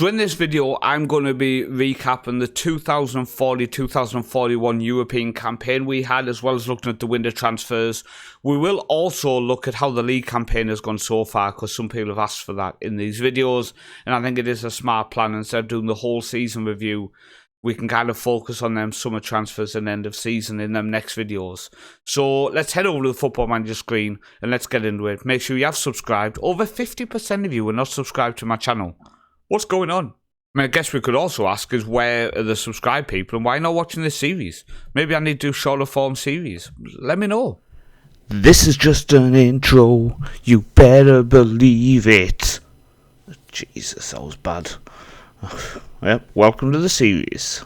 So in this video, I'm going to be recapping the 2040-2041 European campaign we had, as well as looking at the winter transfers. We will also look at how the league campaign has gone so far, because some people have asked for that in these videos, and I think it is a smart plan. Instead of doing the whole season review, we can kind of focus on them summer transfers and end of season in them next videos. So let's head over to the Football Manager screen and let's get into it. Make sure you have subscribed. Over 50% of you are not subscribed to my channel. What's going on? I mean, I guess we could also ask is where are the subscribed people and why not watching this series? Maybe I need to do shorter form series. Let me know. This is just an intro. You better believe it. Jesus, that was bad. Yep, welcome to the series.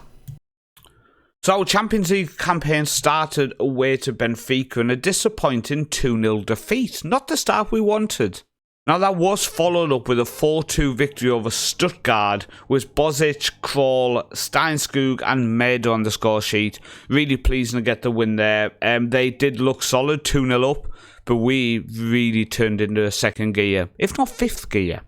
So our Champions League campaign started away to Benfica in a disappointing 2-0 defeat. Not the start we wanted. Now that was followed up with a 4-2 victory over Stuttgart with Bozic, Kroll, Steinskog and Meder on the score sheet. Really pleasing to get the win there. They did look solid, 2-0 up, but we really turned into a second gear, if not fifth gear.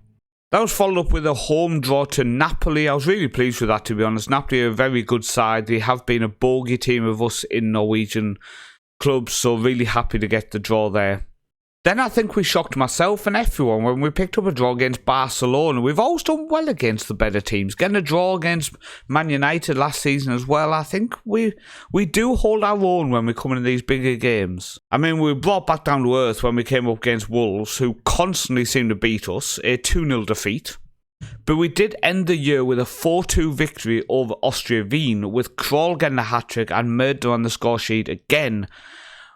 That was followed up with a home draw to Napoli. I was really pleased with that, to be honest. Napoli are a very good side. They have been a bogey team of us in Norwegian clubs, so really happy to get the draw there. Then I think we shocked myself and everyone when we picked up a draw against Barcelona. We've always done well against the better teams. Getting a draw against Man United last season as well. I think we do hold our own when we come into these bigger games. I mean, we were brought back down to earth when we came up against Wolves, who constantly seem to beat us. A 2-0 defeat. But we did end the year with a 4-2 victory over Austria Wien, with Kroll getting a hat-trick and Murder on the score sheet again.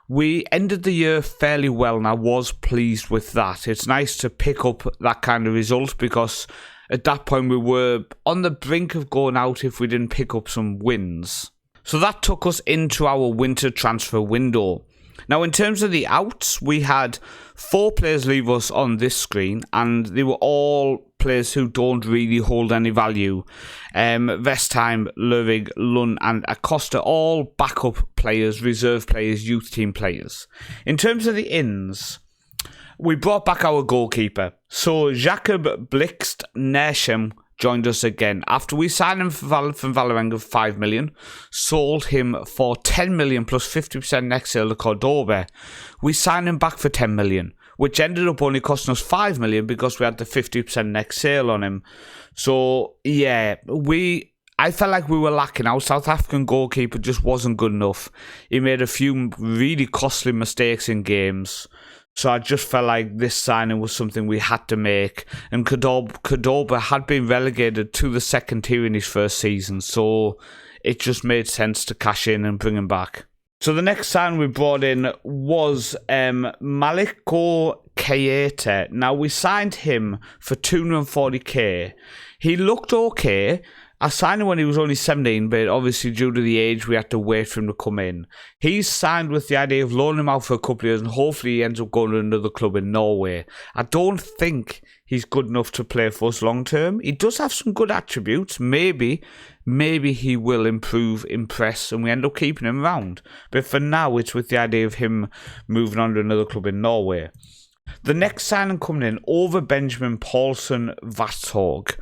We ended the year fairly well and I was pleased with that. It's nice to pick up that kind of result because at that point we were on the brink of going out if we didn't pick up some wins. So that took us into our winter transfer window. Now, in terms of the outs, we had 4 players leave us on this screen, and they were all players who don't really hold any value. Vestheim, Lervig, Lund and Acosta, all backup players, reserve players, youth team players. In terms of the ins, we brought back our goalkeeper. So Jakob Blixt Nershem joined us again. After we signed him from Valerenga for 5 million, sold him for 10 million plus 50% next sale to Cordoba, we signed him back for 10 million, which ended up only costing us 5 million because we had the 50% next sale on him. So, yeah, I felt like we were lacking. Our South African goalkeeper just wasn't good enough. He made a few really costly mistakes in games. So I just felt like this signing was something we had to make. And Cordoba had been relegated to the second tier in his first season. So it just made sense to cash in and bring him back. So the next sign we brought in was Maliko Keita. Now we signed him for 240k. He looked okay. I signed him when he was only 17, but obviously due to the age, we had to wait for him to come in. He's signed with the idea of loaning him out for a couple of years, and hopefully he ends up going to another club in Norway. I don't think he's good enough to play for us long term. He does have some good attributes. Maybe he will impress, and we end up keeping him around. But for now, it's with the idea of him moving on to another club in Norway. The next signing coming in, over Benjamin Paulsen Vasthorg.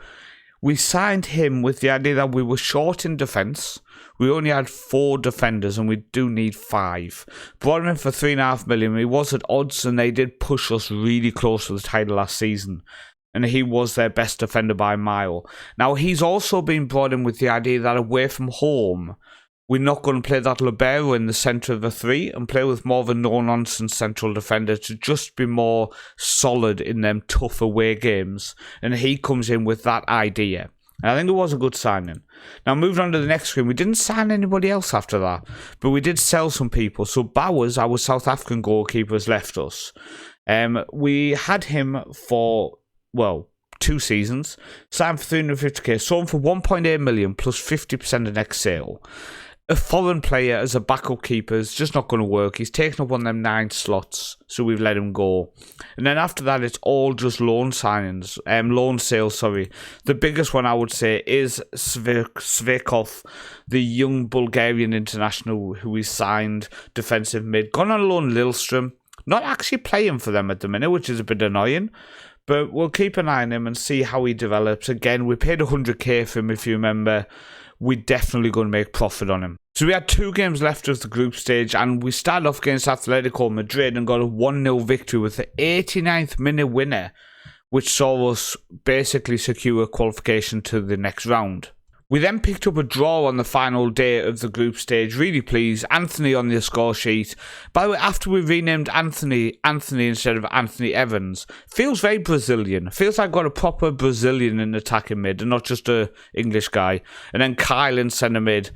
We signed him with the idea that we were short in defence. We only had 4 defenders and we do need 5. Brought him in for 3.5 million. He was at odds and they did push us really close to the title last season. And he was their best defender by a mile. Now, he's also been brought in with the idea that away from home, we're not going to play that libero in the centre of the 3 and play with more of a no-nonsense central defender to just be more solid in them tough away games. And he comes in with that idea. And I think it was a good signing. Now, moving on to the next screen, we didn't sign anybody else after that, but we did sell some people. So Bowers, our South African goalkeeper, has left us. We had him for, 2 seasons, signed for 350k, sold him for 1.8 million plus 50% of next sale. A foreign player as a backup keeper is just not going to work. He's taken up one of them 9 slots, so we've let him go. And then after that, it's all just loan signings, loan sales, sorry. The biggest one I would say is Svekov, the young Bulgarian international who we signed, defensive mid. Gone on loan Lillestrøm. Not actually playing for them at the minute, which is a bit annoying. but we'll keep an eye on him and see how he develops. Again, we paid 100k for him, if you remember. We're definitely going to make profit on him. So we had 2 games left of the group stage, and we started off against Atletico Madrid and got a 1-0 victory with the 89th minute winner, which saw us basically secure qualification to the next round. We then picked up a draw on the final day of the group stage. Really pleased. Anthony on the score sheet. By the way, after we renamed Anthony instead of Anthony Evans, feels very Brazilian. Feels like I got a proper Brazilian in attacking mid and not just a English guy. And then Kyle in centre mid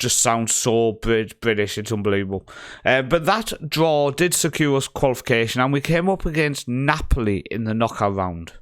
just sounds so British. It's unbelievable. But that draw did secure us qualification, and we came up against Napoli in the knockout round.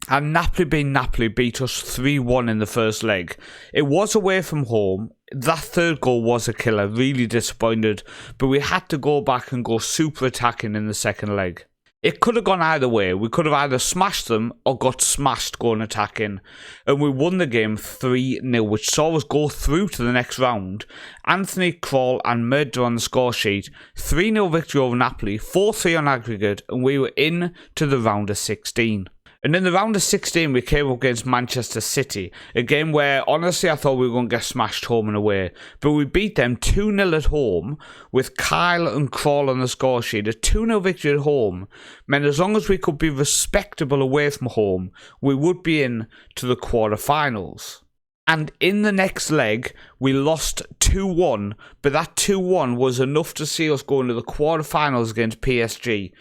And Napoli being Napoli beat us 3-1 in the first leg. It was away from home. That third goal was a killer. Really disappointed. But we had to go back and go super attacking in the second leg. It could have gone either way. We could have either smashed them or got smashed going attacking. And we won the game 3-0, which saw us go through to the next round. Anthony, Kroll and Murder on the score sheet. 3-0 victory over Napoli. 4-3 on aggregate. And we were in to the round of 16. And in the round of 16, we came up against Manchester City, a game where, honestly, I thought we were going to get smashed home and away. But we beat them 2-0 at home, with Kyle and Kroll on the score sheet. A 2-0 victory at home meant as long as we could be respectable away from home, we would be in to the quarterfinals. And in the next leg, we lost 2-1, but that 2-1 was enough to see us go into the quarterfinals against PSG.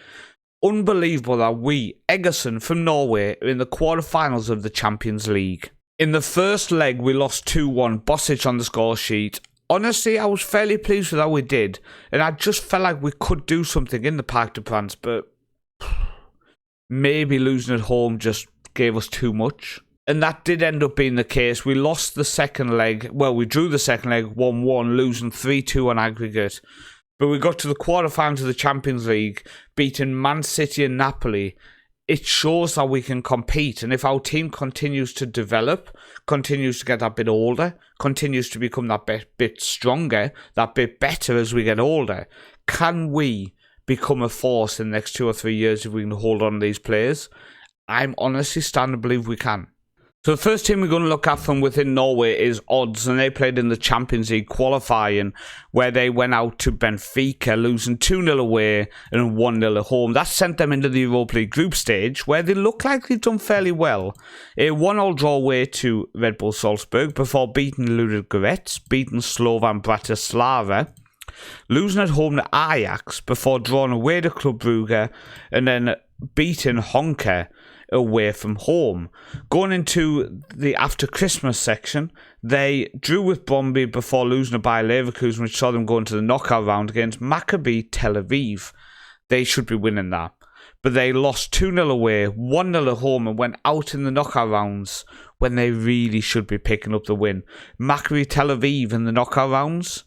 Unbelievable that we, Egerson from Norway, are in the quarterfinals of the Champions League. In the first leg, we lost 2-1, Bosic on the score sheet. Honestly, I was fairly pleased with how we did, and I just felt like we could do something in the Parc des Princes, but maybe losing at home just gave us too much. And that did end up being the case. We lost the second leg. Well, we drew the second leg 1-1, losing 3-2 on aggregate. But we got to the quarterfinals of the Champions League, beating Man City and Napoli. It shows that we can compete. And if our team continues to develop, continues to get that bit older, continues to become that bit stronger, that bit better as we get older, can we become a force in the next 2 or 3 years if we can hold on to these players? I'm honestly starting to believe we can. So the first team we're going to look at from within Norway is Odds, and they played in the Champions League qualifying, where they went out to Benfica, losing 2-0 away and 1-0 at home. That sent them into the Europa League group stage, where they look like they've done fairly well. A 1-1 draw away to Red Bull Salzburg before beating Ludogorets, beating Slovan Bratislava, losing at home to Ajax before drawing away to Club Brugge, and then beating Honka away from home. Going into the after Christmas section, they drew with Bromby before losing to Bayer Leverkusen, which saw them go into the knockout round against Maccabi Tel Aviv. They should be winning that. But they lost 2-0 away, 1-0 at home, and went out in the knockout rounds when they really should be picking up the win. Maccabi Tel Aviv in the knockout rounds,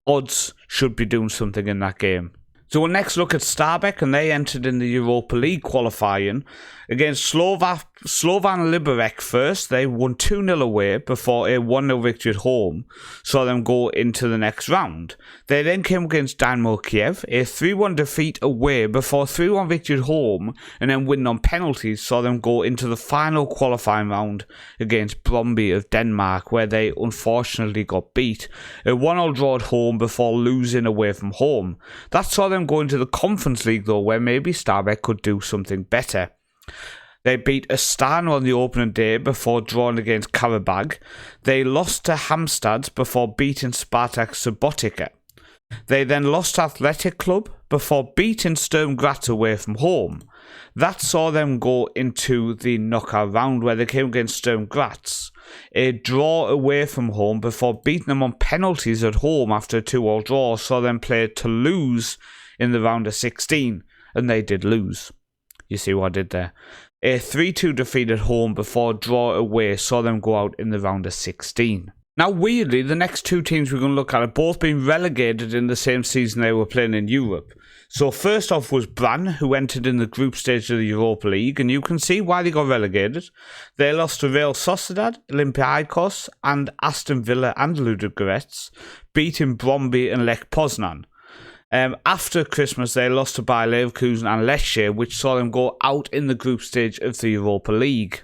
Odds should be doing something in that game. So we'll next look at Stabæk, and they entered in the Europa League qualifying against Slovan Liberec first. They won 2-0 away before a 1-0 victory at home, saw them go into the next round. They then came against Dynamo Kiev, a 3-1 defeat away before a 3-1 victory at home, and then winning on penalties, saw them go into the final qualifying round against Bromby of Denmark, where they unfortunately got beat. A 1-0 draw at home before losing away from home. That saw them go into the Conference League though, where maybe Stabæk could do something better. They beat Astana on the opening day before drawing against Karabag. They lost to Hamstad before beating Spartak Subotica. They then lost to Athletic Club before beating Sturm Graz away from home. That saw them go into the knockout round, where they came against Sturm Graz. A draw away from home before beating them on penalties at home after a 2-2 draw saw them play Toulouse in the round of 16, and they did lose. You see what I did there? A 3-2 defeat at home before draw away saw them go out in the round of 16. Now, weirdly, the next 2 teams we're going to look at have both been relegated in the same season they were playing in Europe. So first off was Brann, who entered in the group stage of the Europa League, and you can see why they got relegated. They lost to Real Sociedad, Olympiacos, and Aston Villa and Ludogorets, beating Bromby and Lech Poznan. After Christmas, they lost to Bayer Leverkusen and Lecce, which saw them go out in the group stage of the Europa League.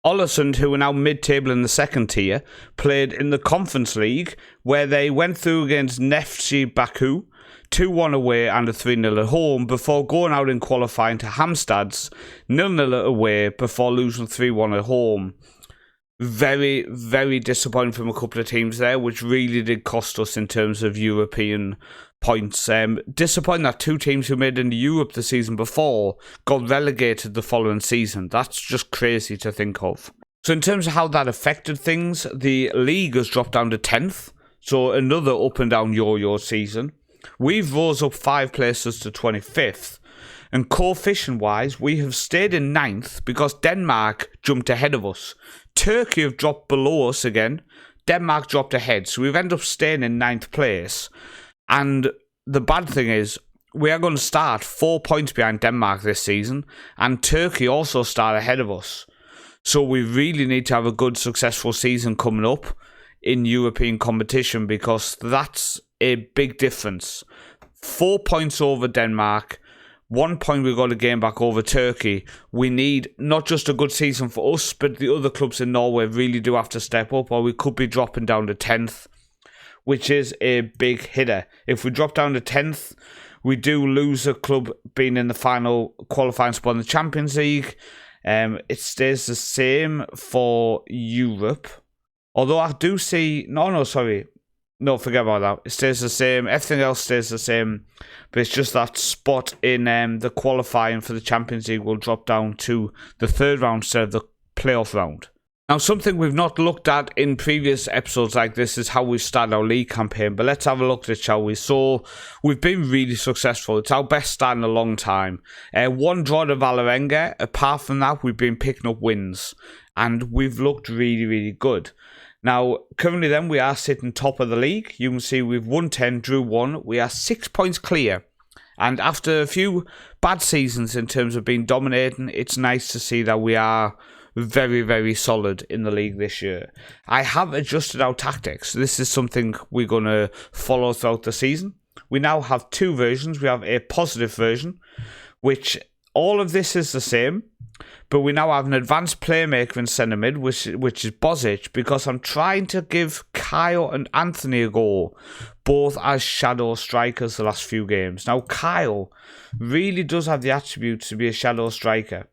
Ollesund, who are now mid-table in the second tier, played in the Conference League, where they went through against Neftchi Baku, 2-1 away and a 3-0 at home, before going out in qualifying to Hamstad's 0-0 away before losing 3-1 at home. Very, very disappointing from a couple of teams there, which really did cost us in terms of European points. Disappointing that two teams who made it into Europe the season before got relegated the following season. That's just crazy to think of. So in terms of how that affected things, the league has dropped down to 10th, so another up and down yo-yo season. We've rose up 5 places to 25th. And coefficient-wise, we have stayed in 9th because Denmark jumped ahead of us. Turkey have dropped below us again. Denmark dropped ahead. So we've ended up staying in 9th place. And the bad thing is, we are going to start 4 points behind Denmark this season. And Turkey also start ahead of us. So we really need to have a good, successful season coming up in European competition because that's a big difference. 4 points over Denmark. 1 point we've got to gain back over Turkey. We need not just a good season for us, but the other clubs in Norway really do have to step up, or we could be dropping down to 10th, which is a big hitter. If we drop down to 10th, we do lose a club being in the final qualifying spot in the Champions League. It stays the same for Europe. Although I do see... No, forget about that. It stays the same. Everything else stays the same. But it's just that spot in the qualifying for the Champions League will drop down to the third round instead of the playoff round. Now, something we've not looked at in previous episodes like this is how we started our league campaign. But let's have a look at it, shall we? So, we've been really successful. It's our best start in a long time. 1 draw to Valerenga. Apart from that, we've been picking up wins. And we've looked really, really good. Now, currently then, we are sitting top of the league. You can see we've won 10, drew 1. We are 6 points clear. And after a few bad seasons in terms of being dominating, it's nice to see that we are very, very solid in the league this year. I have adjusted our tactics. This is something we're going to follow throughout the season. We now have 2 versions. We have a positive version, which all of this is the same. But we now have an advanced playmaker in centre mid, which is Bozic, because I'm trying to give Kyle and Anthony a go, both as shadow strikers the last few games. Now, Kyle really does have the attributes to be a shadow striker.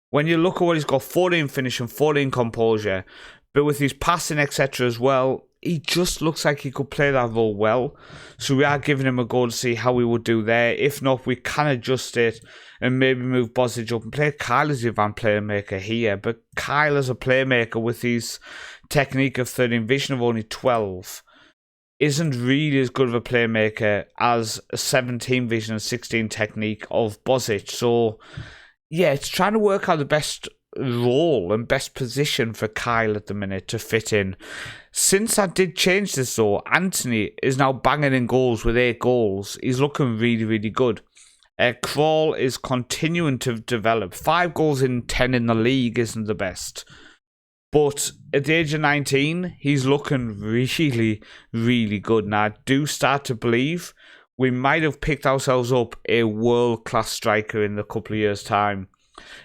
When you look at what he's got, 14 finishing, 14 composure, but with his passing, etc. as well, he just looks like he could play that role well. So we are giving him a go to see how we would do there. If not, we can adjust it and maybe move Bozic up and play Kyle as the advanced playmaker here. But Kyle as a playmaker with his technique of 13, vision of only 12, isn't really as good of a playmaker as a 17 vision and 16 technique of Bozic. So, yeah, it's trying to work out the best role and best position for Kyle at the minute to fit in. Since I did change this though, Anthony is now banging in goals with 8 goals. He's looking really, really good. Kroll is continuing to develop. 5 goals in 10 in the league isn't the best. But at the age of 19, he's looking really, really good. And I do start to believe we might have picked ourselves up a world-class striker in a couple of years' time.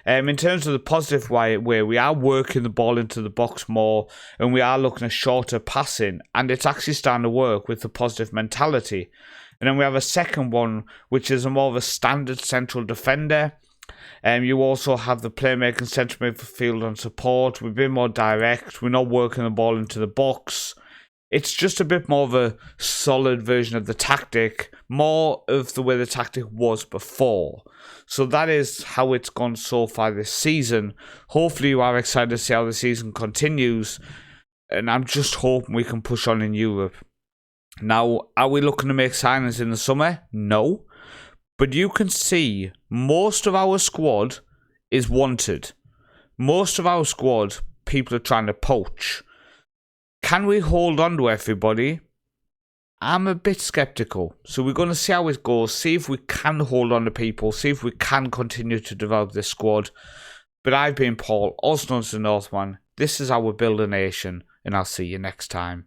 In terms of the positive way, we are working the ball into the box more and we are looking at shorter passing, and it's actually starting to work with the positive mentality. And then we have a second one, which is more of a standard central defender. You also have the playmaking central midfield and support. We've been more direct. We're not working the ball into the box. It's just a bit more of a solid version of the tactic, more of the way the tactic was before. So that is how it's gone so far this season. Hopefully you are excited to see how the season continues, and I'm just hoping we can push on in Europe. Now, are we looking to make signings in the summer? No. But you can see most of our squad is wanted. Most of our squad, people are trying to poach. Can we hold on to everybody? I'm a bit sceptical. So we're going to see how it goes, see if we can hold on to people, see if we can continue to develop this squad. But I've been Paul, also known as the Northman. This is how we build a nation, and I'll see you next time.